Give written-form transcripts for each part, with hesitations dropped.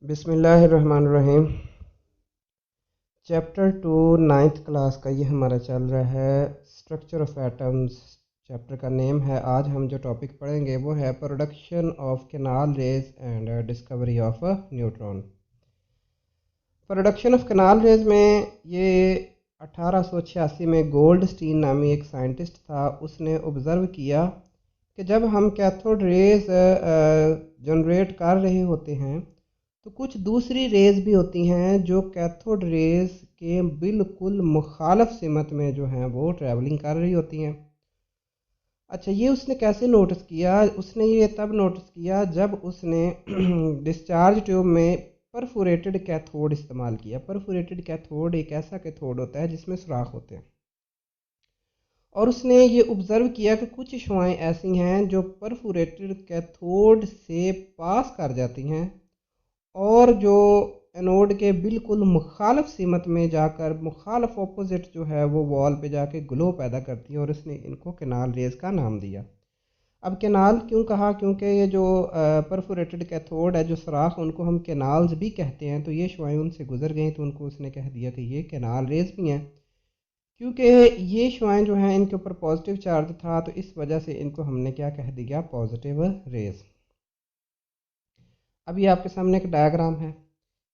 बिस्मिल्लाहिर्रहमानिर्रहीम। Chapter 2 ninth class का ये हमारा चल रहा है स्ट्रक्चर ऑफ एटम्स। चैप्टर का नेम है। आज हम जो टॉपिक पढ़ेंगे वो है production of canal raise and discovery of neutron. Production of canal raise में ये 1886 में गोल्डस्टीन नामी एक साइंटिस्ट था, उसने ऑब्ज़र्व किया कि जब हम कैथोड रेज जनरेट कर रहे होते हैं तो कुछ दूसरी रेज़ भी होती हैं जो कैथोड रेज़ के बिल्कुल मुखालफ सिमत में जो हैं वो ट्रैवलिंग कर रही होती हैं। अच्छा, ये उसने कैसे नोटिस किया? उसने ये तब नोटिस किया जब उसने डिस्चार्ज ट्यूब में परफोरेटेड कैथोड इस्तेमाल किया। परफोरेटेड कैथोड एक ऐसा कैथोड होता है जिसमें सुराख होते हैं, और उसने ये ऑब्ज़र्व किया कि कुछ शुआएं ऐसी हैं जो परफोरेटेड कैथोड से पास कर जाती हैं और जो एनोड के बिल्कुल मुखालफ सिमत में जाकर मुखालफ ऑपोजिट जो है वो वॉल पे जाके ग्लो पैदा करती है, और उसने इनको कैनाल रेज का नाम दिया। अब कैनाल क्यों कहा? क्योंकि ये जो परफोरेटेड कैथोड है, जो सुराख, उनको हम कैनाल्स भी कहते हैं। तो ये शुआएं उनसे गुजर गई तो उनको उसने कह दिया कि ये कैनाल रेज भी हैं। क्योंकि ये शुआएं जो हैं इनके ऊपर पॉजिटिव चार्ज था, तो इस वजह से इनको हमने क्या कह दिया? Positive raise. अब ये आपके सामने एक डायग्राम है।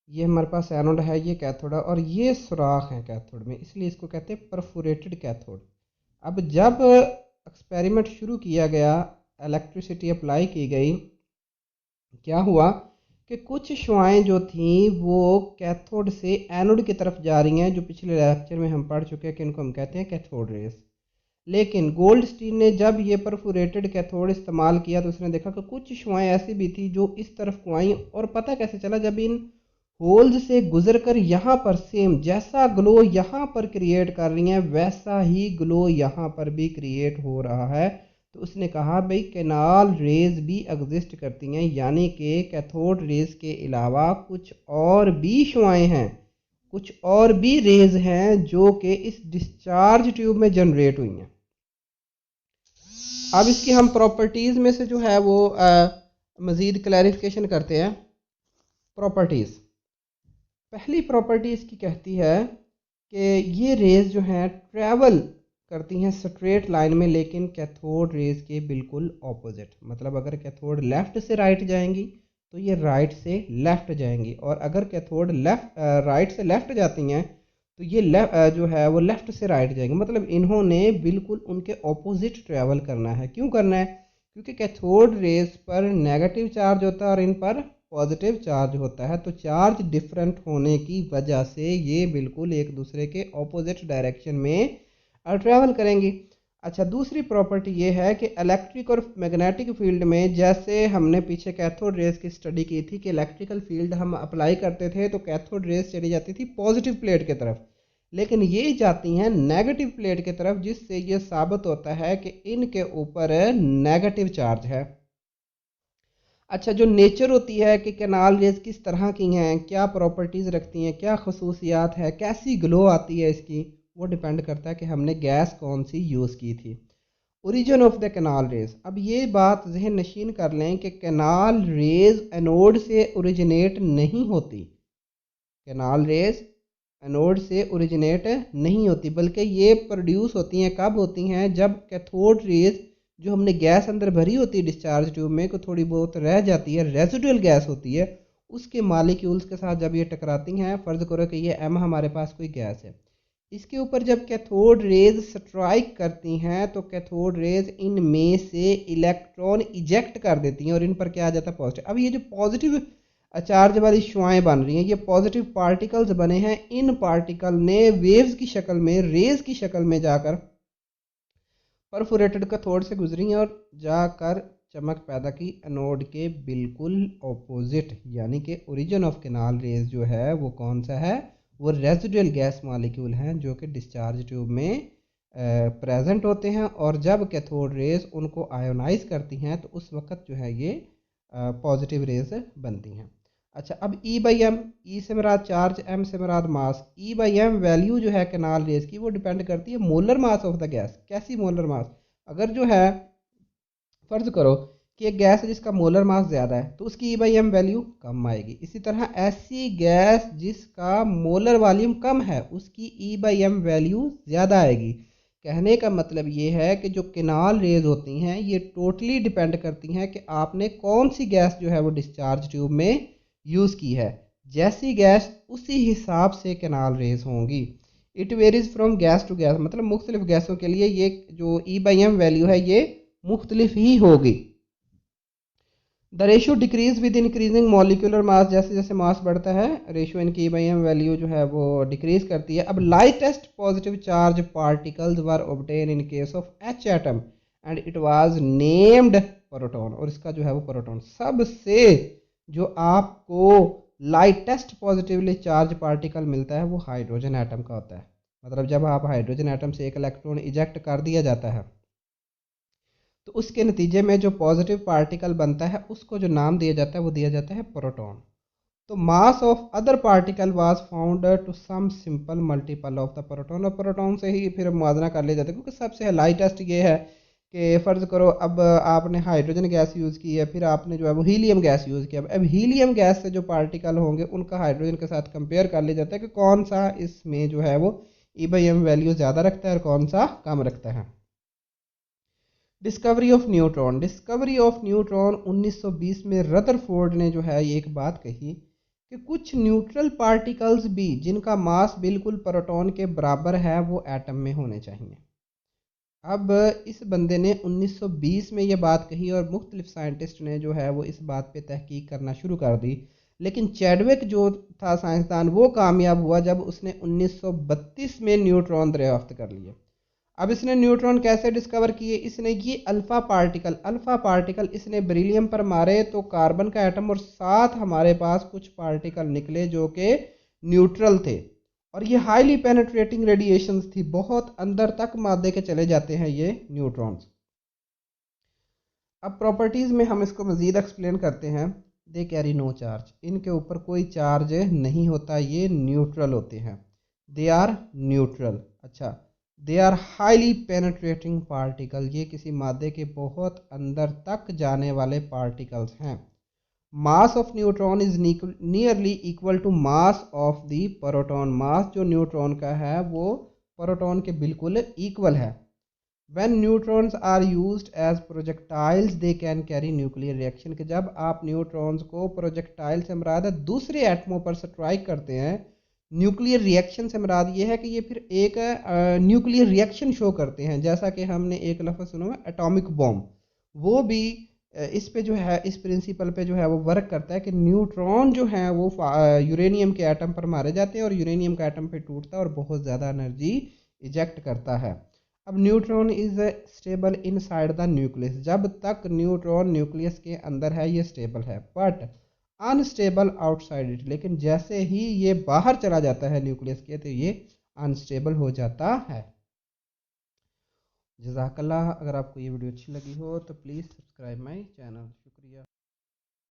ये हमारे पास एनोड है, ये कैथोड है, और ये सुराख है कैथोड में, इसलिए इसको कहते हैं परफोरेटेड कैथोड। अब जब एक्सपेरिमेंट शुरू किया गया, इलेक्ट्रिसिटी अप्लाई की गई, क्या हुआ कि कुछ शुआएं जो थी वो कैथोड से एनोड की तरफ जा रही हैं, जो पिछले लेक्चर में हम पढ़ चुके हैं कि इनको हम कहते हैं कैथोड रेस। लेकिन गोल्डस्टीन ने जब ये परफोरेटेड कैथोड इस्तेमाल किया तो उसने देखा कि कुछ शुआएं ऐसी भी थी जो इस तरफ को आई, और पता कैसे चला? जब इन होल्स से गुजरकर यहाँ पर सेम जैसा ग्लो यहाँ पर क्रिएट कर रही हैं वैसा ही ग्लो यहाँ पर भी क्रिएट हो रहा है। तो उसने कहा भाई कैनाल रेज भी एग्जिस्ट करती हैं, यानी कि कैथोड रेज के अलावा कुछ और भी शुआएं हैं, कुछ और भी रेज हैं जो कि इस डिस्चार्ज ट्यूब में जनरेट हुई हैं। अब इसकी हम प्रॉपर्टीज़ में से जो है वो मज़ीद क्लैरिफिकेशन करते हैं। प्रॉपर्टीज़, पहली प्रॉपर्टी इसकी कहती है कि ये रेज जो हैं ट्रैवल करती हैं स्ट्रेट लाइन में, लेकिन कैथोड रेज के बिल्कुल ऑपोजिट। मतलब अगर कैथोड लेफ़्ट से राइट जाएंगी तो ये राइट से लेफ़्ट जाएंगी, और अगर कैथोड राइट से लेफ़्ट जाती हैं तो ये जो है वो लेफ़्ट से राइट जाएंगे। मतलब इन्होंने बिल्कुल उनके ऑपोजिट ट्रैवल करना है। क्यों करना है? क्योंकि कैथोड रेज पर नेगेटिव चार्ज होता है और इन पर पॉजिटिव चार्ज होता है, तो चार्ज डिफरेंट होने की वजह से ये बिल्कुल एक दूसरे के ऑपोजिट डायरेक्शन में ट्रैवल करेंगी। अच्छा, दूसरी प्रॉपर्टी ये है कि इलेक्ट्रिक और मैग्नेटिक फील्ड में, जैसे हमने पीछे कैथोड रेज की स्टडी की थी कि इलेक्ट्रिकल फील्ड हम अप्लाई करते थे तो कैथोड रेज चली जाती थी पॉजिटिव प्लेट की तरफ, लेकिन ये जाती हैं नेगेटिव प्लेट की तरफ, जिससे ये साबित होता है कि इनके ऊपर नेगेटिव चार्ज है। अच्छा, जो नेचर होती है कि कैनाल रेज किस तरह की हैं, क्या प्रॉपर्टीज़ रखती हैं, क्या खसूसियात है, कैसी ग्लो आती है इसकी, वो डिपेंड करता है कि हमने गैस कौन सी यूज़ की थी। Origin of the canal raise, अब ये बात जहन नशीन कर लें कि कैनाल रेज एनोड से ओरिजिनेट नहीं होती। कैनाल रेज एनोड से ओरिजिनेट नहीं होती, बल्कि ये प्रोड्यूस होती हैं, कब होती हैं? जब कैथोड रेज जो हमने गैस अंदर भरी होती है डिस्चार्ज ट्यूब में, को थोड़ी बहुत रह जाती है, रेजिडुअल गैस होती है, उसके मालिक्यूल्स के साथ जब ये टकराती हैं, फ़र्ज़ करो कि ये एम हमारे पास कोई गैस है, इसके ऊपर जब कैथोड रेज स्ट्राइक करती हैं तो कैथोड रेज इनमें से इलेक्ट्रॉन इजेक्ट कर देती हैं और इन पर क्या आ जाता है? पॉजिटिव। अब ये जो पॉजिटिव चार्ज वाली शुआएं बन रही हैं, ये पॉजिटिव पार्टिकल्स बने हैं। इन पार्टिकल ने वेव्स की शक्ल में, रेज की शक्ल में जाकर परफोरेटेड कैथोड से गुजरी हैं और जाकर चमक पैदा की एनोड के बिल्कुल ऑपोजिट, यानी कि ओरिजिन ऑफ कैनाल रेज जो है वो कौन सा है? वो रेजिडुअल गैस मॉलिक्यूल हैं जो कि डिस्चार्ज ट्यूब में प्रेजेंट होते हैं, और जब कैथोड रेज उनको आयोनाइज करती हैं तो उस वक्त जो है ये पॉजिटिव रेज बनती हैं। अच्छा, अब ई बाई एम, ई से मुराद चार्ज, एम से मुराद मास। ई बाई एम वैल्यू जो है कैनाल रेज की वो डिपेंड करती है molar mass of the gas. कैसी मोलर मास? अगर जो है फ़र्ज़ करो कि एक गैस है जिसका मोलर मास ज़्यादा है तो उसकी E/m वैल्यू कम आएगी। इसी तरह ऐसी गैस जिसका मोलर वॉल्यूम कम है उसकी E/m वैल्यू ज़्यादा आएगी। कहने का मतलब ये है कि जो केनाल रेज होती हैं ये टोटली डिपेंड करती हैं कि आपने कौन सी गैस जो है वो डिस्चार्ज ट्यूब में यूज़ की है। जैसी गैस उसी हिसाब से केनाल रेज होंगी। It varies from gas to gas, मतलब मुख्तलिफ गैसों के लिए ये जो E/m वैल्यू है ये मुख्तलिफ ही होगी। The ratio decrease with increasing molecular mass, जैसे जैसे मास बढ़ता है रेशियो इनकी E/m वैल्यू जो है वो डिक्रीज करती है। अब lightest positive charge particles were obtain in case of H atom and it was named proton, और इसका जो है वो प्रोटॉन सबसे जो आपको लाइटेस्ट पॉजिटिवली चार्ज पार्टिकल मिलता है वो हाइड्रोजन एटम का होता है। मतलब जब आप हाइड्रोजन एटम से एक इलेक्ट्रॉन इजेक्ट कर दिया जाता है तो उसके नतीजे में जो पॉजिटिव पार्टिकल बनता है उसको जो नाम दिया जाता है वो दिया जाता है प्रोटॉन। तो mass of other particle was found to some simple multiple of the proton, और प्रोटॉन से ही फिर मुआवजा कर लिया जाता है क्योंकि सबसे लाइटेस्ट ये है कि फ़र्ज़ करो अब आपने हाइड्रोजन गैस यूज़ की है, फिर आपने जो है वो हीलियम गैस यूज़ किया। अब हीलियम गैस से जो पार्टिकल होंगे उनका हाइड्रोजन के साथ कंपेयर कर लिया जाता है कि कौन सा इसमें जो है वो E/m वैल्यू ज़्यादा रखता है और कौन सा कम रखता है। डिस्कवरी ऑफ न्यूट्रॉन, 1920 में रदरफोर्ड ने जो है ये एक बात कही कि कुछ न्यूट्रल पार्टिकल्स भी जिनका मास बिल्कुल प्रोटॉन के बराबर है वो एटम में होने चाहिए। अब इस बंदे ने 1920 में ये बात कही और मुख्तलिफ साइंटिस्ट ने जो है वो इस बात पे तहकीक करना शुरू कर दी, लेकिन चैडविक जो था साइंसदान वो कामयाब हुआ जब उसने 1932 में न्यूट्रॉन दरियाफ्त कर लिए। अब इसने न्यूट्रॉन कैसे डिस्कवर किए, इसने ये अल्फ़ा पार्टिकल इसने बेरिलियम पर मारे तो कार्बन का एटम और साथ हमारे पास कुछ पार्टिकल निकले जो कि न्यूट्रल थे, और ये हाईली पेनेट्रेटिंग रेडिएशंस थी, बहुत अंदर तक मादे के चले जाते हैं ये न्यूट्रॉन्स। अब प्रॉपर्टीज़ में हम इसको मज़ीद एक्सप्लेन करते हैं। दे कैरी नो चार्ज, इनके ऊपर कोई चार्ज नहीं होता, ये न्यूट्रल होते हैं। They are neutral. अच्छा, they are highly penetrating particle, ये किसी मादे के बहुत अंदर तक जाने वाले पार्टिकल्स हैं। Mass of neutron is nearly equal to mass of the proton, mass जो न्यूट्रॉन का है वो प्रोटॉन के बिल्कुल इक्वल है। When neutrons are used as projectiles they can carry nuclear reaction, कि जब आप न्यूट्रॉन्स को प्रोजेक्टाइल से मुराद है दूसरे एटमों पर स्ट्राइक करते हैं, न्यूक्लियर रिएक्शन से मुराद ये है कि ये फिर एक न्यूक्लियर रिएक्शन शो करते हैं। जैसा कि हमने एक लफ्ज़ सुना हुआ एटॉमिक बॉम्ब, वो भी इस पे जो है इस प्रिंसिपल पे जो है वो वर्क करता है कि न्यूट्रॉन जो है वो यूरेनियम के एटम पर मारे जाते हैं और यूरेनियम का एटम पे टूटता है और बहुत ज़्यादा एनर्जी इजेक्ट करता है। अब neutron is stable inside the nucleus, जब तक न्यूट्रॉन न्यूक्लियस के अंदर है ये स्टेबल है, बट अनस्टेबल आउटसाइड इट, लेकिन जैसे ही ये बाहर चला जाता है न्यूक्लियस के तो ये अनस्टेबल हो जाता है। जज़ाकल्लाह। अगर आपको ये वीडियो अच्छी लगी हो तो प्लीज़ सब्सक्राइब माई चैनल। शुक्रिया।